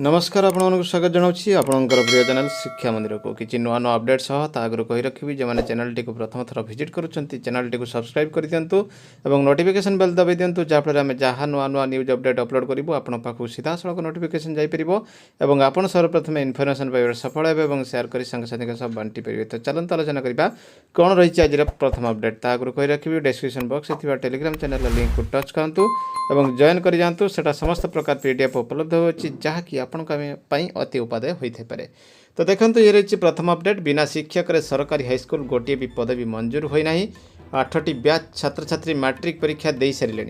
नमस्कार आपको स्वागत जनावि आपंकर प्रिय चैनल शिक्षा मंदिर को किसी नुआ नुआ अपडेट सह आगु कही रखी जो मैंने चैनल टी प्रथम थर विजिट करुँच चैनल टी सब्सक्राइब कर दिंतु और नोटिफिकेशन बेल दबाई दिंतु जहाँफल आम जहाँ नुआ नुआ न्यूज अपडेट अपलोड करूँ आपण पाखु सीधा सड़क नोटिफिकेशन जापर और आपड़ सर्वप्रथम इनफर्मेशन पाइबार सफल हे और सेयार कर सांगसाथी सब बांटी पारे। तो चलते आलोचना करवा कौन रही आज प्रथम अपडेट आगु कही रखी description box Telegram channel link को टच करूँ और जॉइन कर जातु से समस्त प्रकार पीडीएफ उपलब्ध होती जहाँकि आपण अति उपादेय होता है। तो देखो ये रही प्रथम अपडेट बिना शिक्षक सरकारी हाईस्कल गोटे भी पदवी मंजूर होना 8टी ब्याच छात्र छात्री मैट्रिक परीक्षा दे सारे।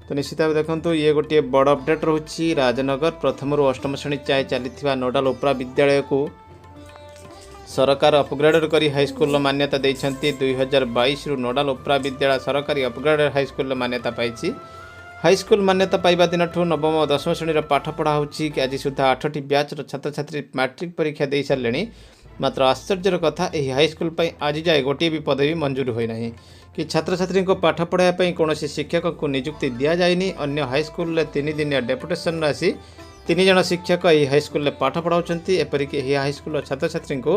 तो निश्चित भाव देखो ये गोटे बड़ अपडेट रोचे राजनगर प्रथम रु अष्टम श्रेणी चाहे चली नोडाल उपरा विद्यालय को सरकार अपग्रेड कर हाईस्कल मान्यता देते 2022 रु नोडाल उपरा विद्यालय सरकारी अपग्रेड हाईस्कल मान्यता पाई। हाईस्कल मान्यता पाइबा दिन नवम और दशम श्रेणी पाठ पढ़ा होची कि आज सुधा 8टी ब्याच छात्र छात्री मैट्रिक परीक्षा दे सारे। मात्र आश्चर्यर कथा यही हाईस्कल आज जाए गोटे भी पदवी मंजूर होना कि छात्र छात्री को पाठ पढ़ाई कौन शिक्षक को नियुक्ति दि जाए। अन्य हाईस्कल 3 दिनिया डेपुटेसन आसी 3 जन शिक्षक यही हाईस्कल पाठ पढ़ाऊँच। एपरिक यही हाईस्कल छात्र छात्री को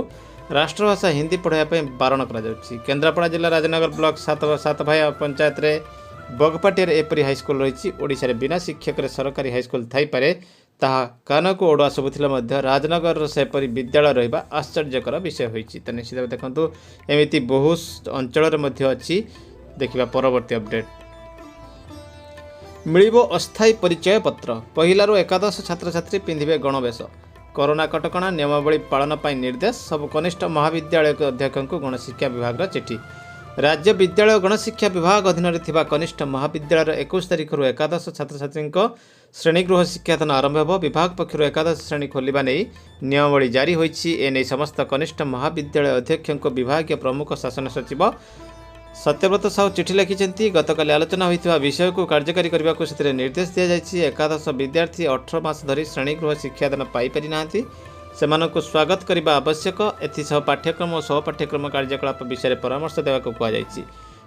राष्ट्रभाषा हिंदी पढ़ाई बारण कर केन्द्रापड़ा जिला राजनगर ब्लॉक सात भाई पंचायत रे बगपाटिया एपरी हाईस्कल रही ओडिशा रे बिना शिक्षक सरकारी हाईस्कल थाईपे ताहा कानकु ओडुआ सबुथिले राजनगर सेपरी विद्यालय रहिबा आश्चर्यकर विषय होईछि। तो निश्चित भाव देखंतु एमिति बहुत अंचल अच्छी देखिबा परवर्ती अपडेट मिलिबो अस्थायी परिचय पत्र पहिलारु एकादश छात्र छात्री पिंधिबे गणवेश कोरोना कटकणा नियमावली पालन पर निर्देश सब कनिष्ठ महाविद्यालय अध्यक्ष को गणशिक्षा विभाग चिठी राज्य विद्यालय गणशिक्षा विभाग अधीन में कनिष्ठ महाविद्यालय 21 तारिख एकादश छात्र छात्री श्रेणीगृह शिक्षादान आरंभ हो विभाग पक्षर एकादश श्रेणी खोलने नहीं नियमावली जारी होती। एने समस्त कनिष्ठ महाविद्यालय अध्यक्ष विभाग प्रमुख शासन सचिव सत्यव्रत साहू चिठी लिखिं गतकाली आलोचना होता विषय को कार्यकारी करने को निर्देश दि जाएगी। एकादश विद्यार्थी 18 मास धरी श्रेणीगृह शिक्षादान पाइपारि नाहांती सेमानंकु स्वागत करने आवश्यक एसह पाठ्यक्रम और सहपाठ्यक्रम कार्यकलाप विषय परामर्श देवा कहुई।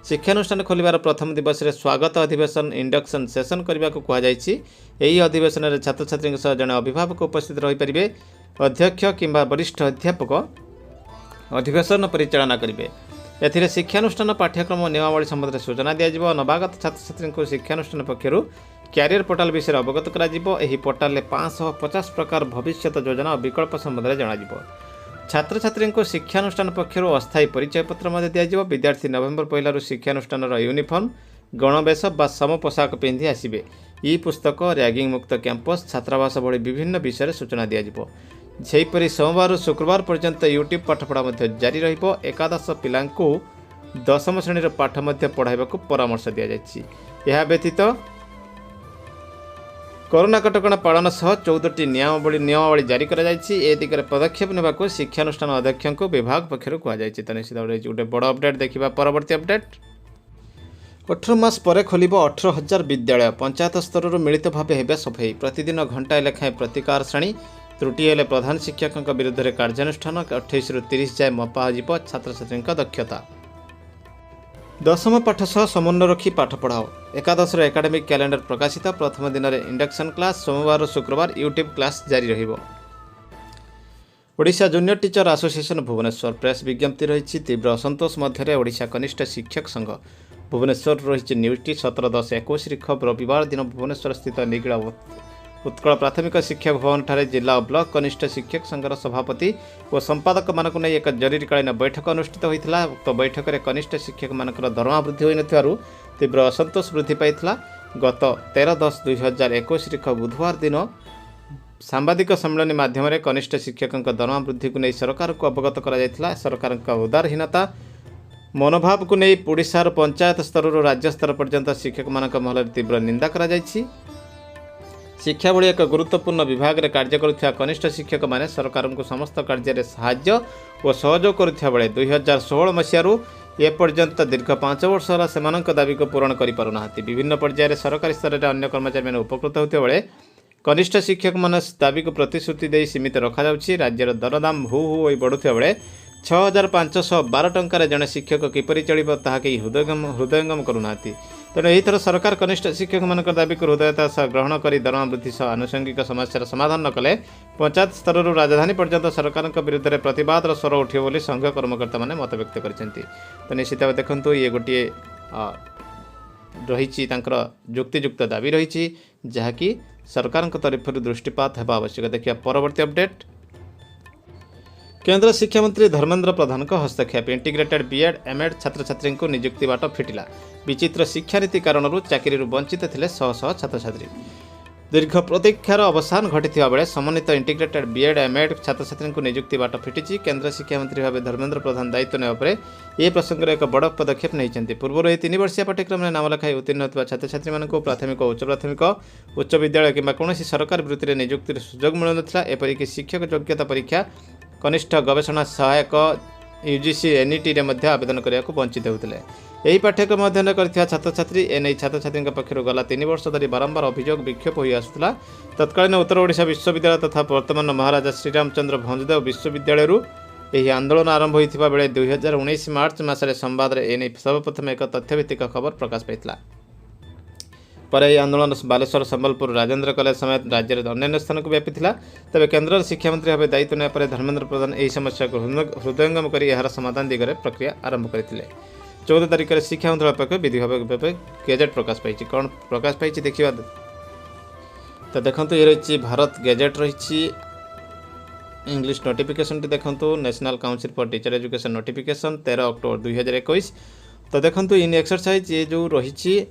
शिक्षानुष्ठान खोलिबार प्रथम दिवस रे स्वागत अधिवेशन इंडक्शन सेशन करने को कहुई। यही अधिवेशन में छात्र छात्री जड़े अभिभावक उपस्थित रही पारे अध्यक्ष किंबा वरिष्ठ अध्यापक अधिवेशन परिचालना करेंगे। एथिरे शिक्षानुष्ठान पाठ्यक्रम और नियमावली संबंध में सूचना दिज्व नवागत छात्र छात्री को शिक्षानुष्ठान पक्षर क्यारियर पोर्टाल विषय अवगत कर पोर्टाल में 550 प्रकार भविष्य योजना और विकल्प संबंध में जन छात्र छात्री को शिक्षानुष्ठान पक्षर अस्थायी परिचय पत्र दिज्व। विद्यार्थी नवेम्बर 1 शिक्षानुष्ठान यूनिफॉर्म गणवेश बा सम पोशाक पिंधि आसवे। ई पुस्तक रैगिंग मुक्त कैंपस छात्रावास भली विभिन्न विषय सूचना दिज्व। सेहीपरि सोमवार शुक्रवार पर्यंत यूट्यूब पाठपढ़ा जारी रहिबो। एकादश पिला दशम श्रेणी पाठ पढ़ाइबा परामर्श दि जाए। व्यतीत कोरोना कटकणा पालन सह 14टी नियमावली जारी कर दिगरे पदक्षेप नेबा को शिक्षानुष्ठान अध्यक्ष को विभाग पक्षर कहुई। तो निश्चित भाव गोटे बड़ अपडेट देखा परवर्ती अपडेट 18 मास पर खोल 18,000 विद्यालय पंचायत स्तर मिलित भाव हेबे सफाई प्रतिदिन घंटाए लेखाएं प्रतिकार श्रेणी त्रुटि हेले प्रधान शिक्षक विरुद्ध में कार्यानुष्ठान 28 रु 30 जाए मपा छात्र छात्री दक्षता दशम पाठ सह समन्वय रखी पाठ पढ़ाओ। एकादश एकाडेमिक कैलेंडर प्रकाशित प्रथम दिन में इंडक्शन क्लास सोमवार शुक्रवार यूट्यूब क्लास जारी रहिबो। Odisha junior teacher association Bhubaneswar press विज्ञप्ति रही तीव्र असंतोष मध्य ओडिशा कनिष्ठ शिक्षक संघ भुवनेश्वर रही न्यूजटी 17/10/21 खबर रविवार दिन भुवनेश्वर स्थित निगिड़ा उत्कल प्राथमिक शिक्षा भवन ठारे जिला और ब्लॉक कनिष्ठ शिक्षक संघर सभापति और संपादक मानक नहीं एक जरूरीकालीन बैठक अनुष्ठित होता। उक्त बैठक में कनिष्ठ शिक्षक मानकर दरमा वृद्धि होइनथिबारु तीव्र असंतोष वृद्धि पाइथिला। गत 13/10/2021 बुधवार दिन सांबादिक सम्मेलन माध्यम कनिष्ठ शिक्षक दरमा वृद्धि को नहीं सरकार को अवगत करा। सरकार उदारहीनता मनोभाव को नहीं ओडिशार पंचायत स्तर राज्य स्तर पर्यंत शिक्षक मान महल तीव्र निंदा करा जायछि। शिक्षा भली एक गुरुत्वपूर्ण विभाग में कार्य करुवा कनिष्ठ शिक्षक माने सरकार को समस्त कार्य साहाय्य और सहयोग करुवा बेले 2016 मसीह एपर्यंत दीर्घ 5 वर्ष है से दाबी को पूरण करना। विभिन्न पर्यायर सरकारी स्तर में अन्य कर्मचारी मैंने उपकृत होते बेले कनिष्ठ शिक्षक मान दाबी को प्रतिश्रुति दे सीमित रखा। राज्यर दरदाम हु हु बढ़ुवा बेले 6,512 टंकार जड़े शिक्षक किपरि चलिब ताहा केही हृदयंगम करूना। तेणु यही थर सरकार कनिष्ठ शिक्षक मान दाबी को हृदयता सह ग्रहण कर दरमा वृद्धि सह आनुषंगिक समस्यार समाधान न कले पंचायत स्तर राजधानी पर्यंत सरकार विरुद्ध में प्रतिवाद स्वर उठिब बोली संघ कर्मकर्ता मैंने मत व्यक्त करते। तो निश्चित भाव देखो ये गोटे रही युक्तियुक्त दाबी रही जहाँकि सरकार तरफ दृष्टिपात होगा आवश्यक। देखिए परवर्ती अपडेट। केंद्र शिक्षा मंत्री धर्मेंद्र प्रधान हस्तक्षेप इंटीग्रेटेड बीएड एमएड छात्र छात्री को नियुक्ति बाट फिटिला। विचित्र शिक्षानीति कारण चाकरी वंचित थे शह शह छात्र छात्री। दीर्घ प्रतीक्षार अवसान घटी बेले समन्वित इंटीग्रेटेड बीएड एमएड छात्र छात्री को नियुक्ति बाट फिटी। केंद्र शिक्षा मंत्री भाव धर्मेंद्र प्रधान दायित्व ने यह प्रसंग में एक बड़ पदक्षेप नहीं। पूर्व यह 3 वर्षीय पाठ्यक्रम में नाम लिखाई उत्तीर्ण होता छात्र छात्री प्राथमिक उच्च प्राथमिक उच्च विद्यालय कि कौन सरकारी वृत्ति में नियुक्ति सुजोग मिलू ना। एपरिक शिक्षक योग्यता परीक्षा कनिष्ठ गवेषणा सहायक यूजीसी एनईटी आवेदन करने को वंचित होते। यही पाठ्यक्रम अध्ययन कर छात्र छात्री एने छात्र छात्री पक्षर गला 3 वर्ष धरी बारंबार अभियोग विक्षोभ हो आसूला। तत्कालीन उत्तर ओडिशा विश्वविद्यालय तथा वर्तमान महाराजा श्रीरामचंद्र भंजदेव विश्वविद्यालय यह आंदोलन आरंभ होता बेले 2019 मार्च मसरे संवाद एने सर्वप्रथम एक तथ्यभित्तिक खबर प्रकाश पाइला। पर यह आंदोलन बालेश्वर संबलपुर राजेंद्र कॉलेज समेत राज्य अन्य स्थान को व्यापी था। तेज केंद्र शिक्षा मंत्री भाव दायित्व ने धर्मेंद्र प्रधान यह समस्या को हृदयंगम कर यार समाधान दिगरे प्रक्रिया आरंभ करते। 14 तारिख में शिक्षा मंत्रालय पक्ष विधि भाव गेजेट प्रकाश पाई। कौन प्रकाश पाई देखा तो देखो ये रही भारत गेजेट रही इंग्लिश नोटिफिकेशन देखो national council for teacher education notification 13 October 2021। तो देखो इन एक्सरसाइज ये जो रही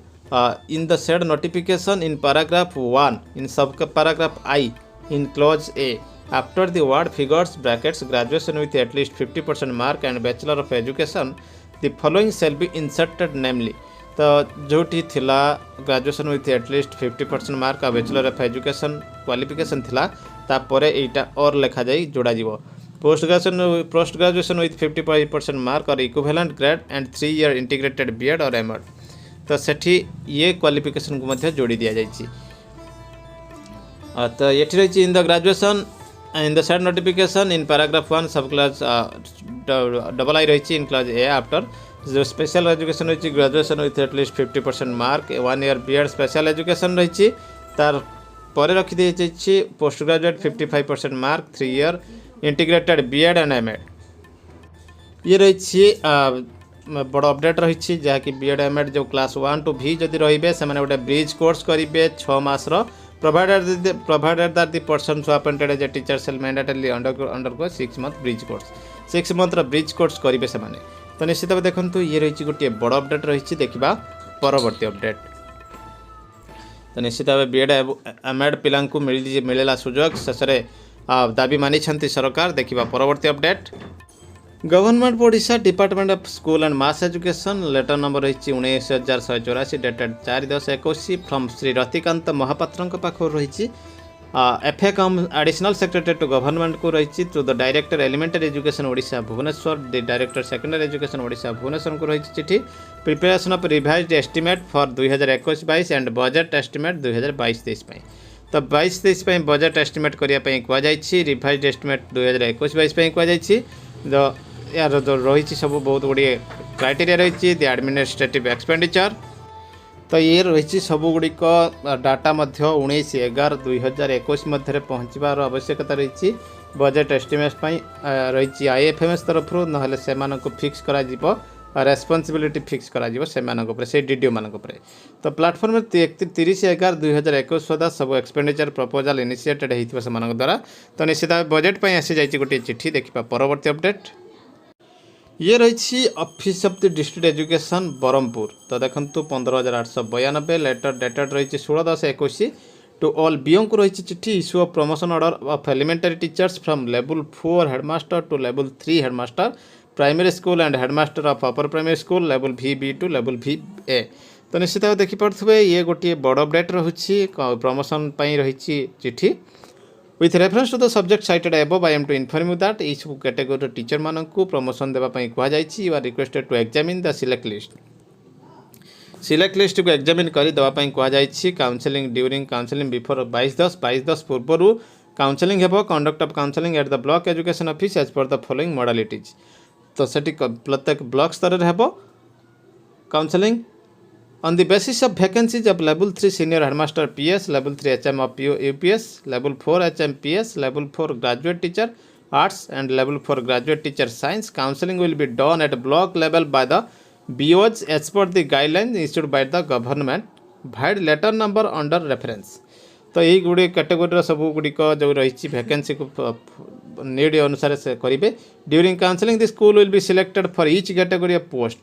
in the said notification in paragraph 1 in sub paragraph I in clause A after the word figures brackets graduation with at least 50% mark and bachelor of education the following shall be inserted namely। तो जोटी थिला graduation with at least 50% mark आ bachelor of education qualification थिला तापरे एटा और लिखा जाई जोड़ा जीवो पोस्ट ग्रेजुएशन विथ 55% मार्क और equivalent grade and 3 year integrated BEd और एमएड। तो सेठी ये क्वालिफिकेशन को मध्य जोड़ी दिया जाइए। तो ये रही in the graduation in the said notification in paragraph 1 sub clause double I रही इन क्लास ए आफ्टर जो स्पेशल एजुकेशन रही graduation with at least 50% mark 1 year BEd special education रही तार पर रखी दी जाइए post graduate 55% mark 3 year integrated BEd and MEd. ये रही बड़ अपडेट रही जहाँकि बीएड एमएड जो क्लास 1 to V जदि रे से गोटे ब्रिज कोर्स करेंगे 6 मासर provided that the person who appointed as a teacher shall mandatory undergo 6 month bridge course 6 month bridge course करेंगे से। तो निश्चित भाव देखो ये रही गोटे बड़ अपडेट रही देखा परवर्ती अपडेट। तो निश्चित भाव बीएड एमएड पिला मिलला सुजोग शेष दाबी मानी सरकार। देखा परवर्ती update. Government Odisha department of school and mass education letter number रही 19,184 डेटेड 4/10/21 फ्रॉम श्री रतिकांत महापात्र पाखर रही FA cum additional secretary to government को रही through the director elementary education Odisha Bhubaneswar the director secondary education Odisha Bhubaneswar को रही चिठी preparation of revised estimate for 2021-22 and budget estimate 2022-23। तो 22-23 budget estimate करने कहुई रिवाइज्ड एस्टिमेट 2021-22 कहुई यार जो रही सब बहुत गुड़े क्राइटेरिया रही द एडमिनिस्ट्रेटिव एक्सपेंडिचर। तो ये रही सबुगुड़िक डाटा 19/11/2021 मध्य पहुँचार आवश्यकता रही बजेट एस्टिमेट रही आईएफएमएस तरफ ना से फिक्स कर रेस्पॉन्सिबिलिटी फिक्स करा से डीडीओ मान। तो प्लाटफर्म 30/11/2021 सुधा सब एक्सपेंडिचर प्रपोजल इनिशिएटेड होता द्वारा। तो निश्चित बजेट पर आसी जाइए गोटे चिठी। देखा परवर्ती अपडेट। ये रही office of the district education Berhampur. तो देखो 15,892 लेटर डेटेड रही 16/10/21 टू ऑल बीओ को रही चिठी issue of promotion order of elementary teachers from level 4 headmaster to level 3 headmaster primary school and headmaster of upper primary school level VB to level VA। तो निश्चित भाव देखिपे ये गोटे बड़ अपडेट रही प्रमोशन रही चिठी with reference to the subject cited above I am to inform you that यह सब कैटेगोरी टीचर मानू प्रमोशन देवाई कहुई you are requested to examine the select list को एग्जामिन कर देवाई कहुई काउंसलिंग ड्यूरिंग काउंसलिंग बिफोर 22/10 पूर्व काउंसलिंग हेब conduct of counselling at the block education office as per the following modalities. तो सेठी प्रत्येक ब्लॉक स्तर में हेब counselling On the basis of vacancies of level 3 senior headmaster PS, level 3 HM of UPS, level 4 HM PS, level 4 graduate teacher arts and level 4 graduate teacher science, counseling will be done at block level by the BOs as per the guidelines issued by the government, void letter number under reference. तो यही गुड़े category सब गुड़िक जो रही vacancy को need अनुसार से करेंगे. During counselling the school will be selected for each category of post.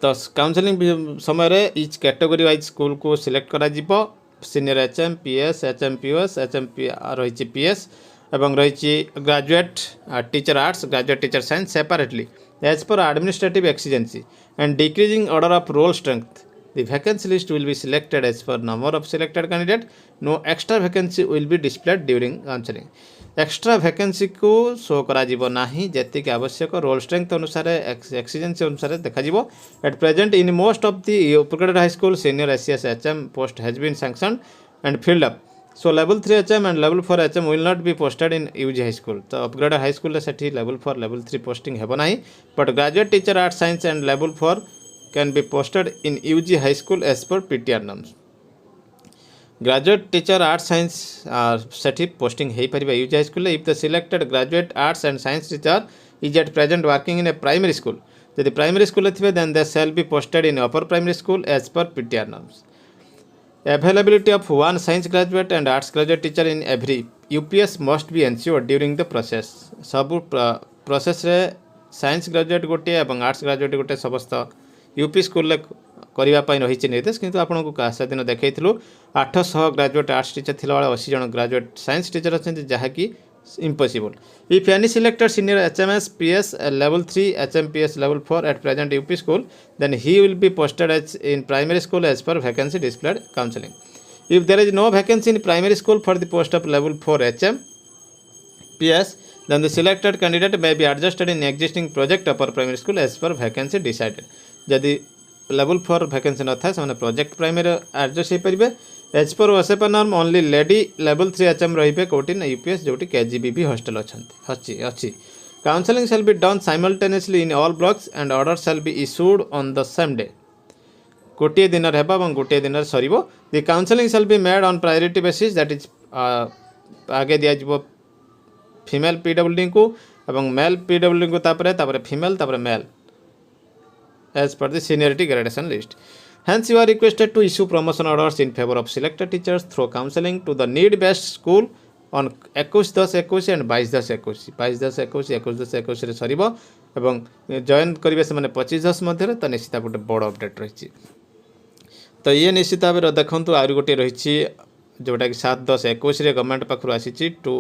तो काउंसलिंग समय इच कैटेगरी वाइज स्कूल को सिलेक्ट करा जीवो. Senior HM PS, HM PS, HM रही PS एवं रही graduate teacher arts, graduate teacher science separately as per administrative exigency and decreasing order of roll strength. The vacancy list will be selected as per number of selected candidate. No extra vacancy will be displayed during counseling. Extra vacancy को show करा जीवो नाही, जेतिक आवश्यक role strength अनुसार exigency अनुसार देखा जीवो. At present in most of the upgraded high school senior SCS HM post has been sanctioned and filled up. So level 3 HM and level 4 HM will not be posted in UG high school. तो upgraded high school से level 4 level 3 posting हेबो नाही, but graduate teacher art science and level 4 can be posted in UG high school as per PTR norms. Graduate teacher arts science Sethi posting हो Paribas UG high school. If the selected graduate arts and science teacher is at present working in a primary school, यदि primary school थिबे then they shall be posted in upper primary school as per PTR norms. Availability of one science graduate and arts graduate teacher in every UPS must be ensured during the process. सब process रे science graduate गोटे और arts graduate गोटे समस्त UP school करने रही निर्देश. किंतु आपको से दिन देखी 800 ग्रेजुएट आर्ट्स टीचर थी 80 जन ग्रेजुएट साइंस टीचर अच्छा जहाँकि impossible. If any selected senior HMS PS level 3 HM PS level 4 at present UP school, then he will be posted as in primary school as per vacancy displayed counseling. If there is no vacancy in primary school for the post of level 4 HM PS, then the selected candidate may be adjusted in existing project upper primary school as per vacancy decided. जदि level 4 vacancy न था से project primary adjust हो पारे. As per OSEPA norm only lady level 3 HM रही कोटी UPS जोटी KGB hostel अच्छी. Counselling shall be done simultaneously in all blocks and order shall be issued on the same day. गोटे दिन हेबा और गोटे दिन सरिबो. The counselling shall be made on priority basis, that is आगे दिया फीमेल PWD को और मेल PWD को तापरे फीमेल तापरे mail as per the seniority gradation list. Hence you are requested to issue promotion orders in favor of selected teachers through counseling to the need based school on 21-10-21 and 22-10-21. 22-10-21 21-10-21 रे सरिबो एवं join करिवे से माने 25-10 मध्ये. तो निश्चित गोटे बड़ अपडेट रही. तो ये निश्चित भाव देखंतु आउरी गोटे रही जोटा कि 7-10-21 रे गवर्नमेंट पाखरु आसीची टू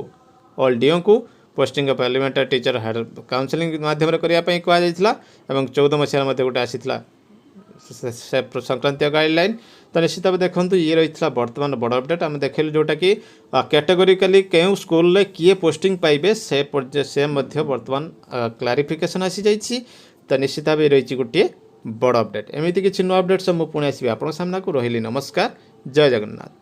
ऑल डीओ को posting of elementary teacher counselling माध्यम करने कहुला. 14 मसीह गोटे आसी संक्रांतीय गाइडलाइन. तो निश्चित भाव देखो ये रही है बर्तमान बड़ अपडेट. आम देखल जोटा कि कैटेगोरिकली क्यों स्कूल किए पोस्टिंग पाइबे से बर्तमान क्लारिफिकेशन आसी जाइए. तो निश्चित भाव रही गोटे बड़ अपडेट. एमती किसी नुआ अपडेट सब मुझे पुणी आसबि आप सामना को. रही नमस्कार, जय जगन्नाथ.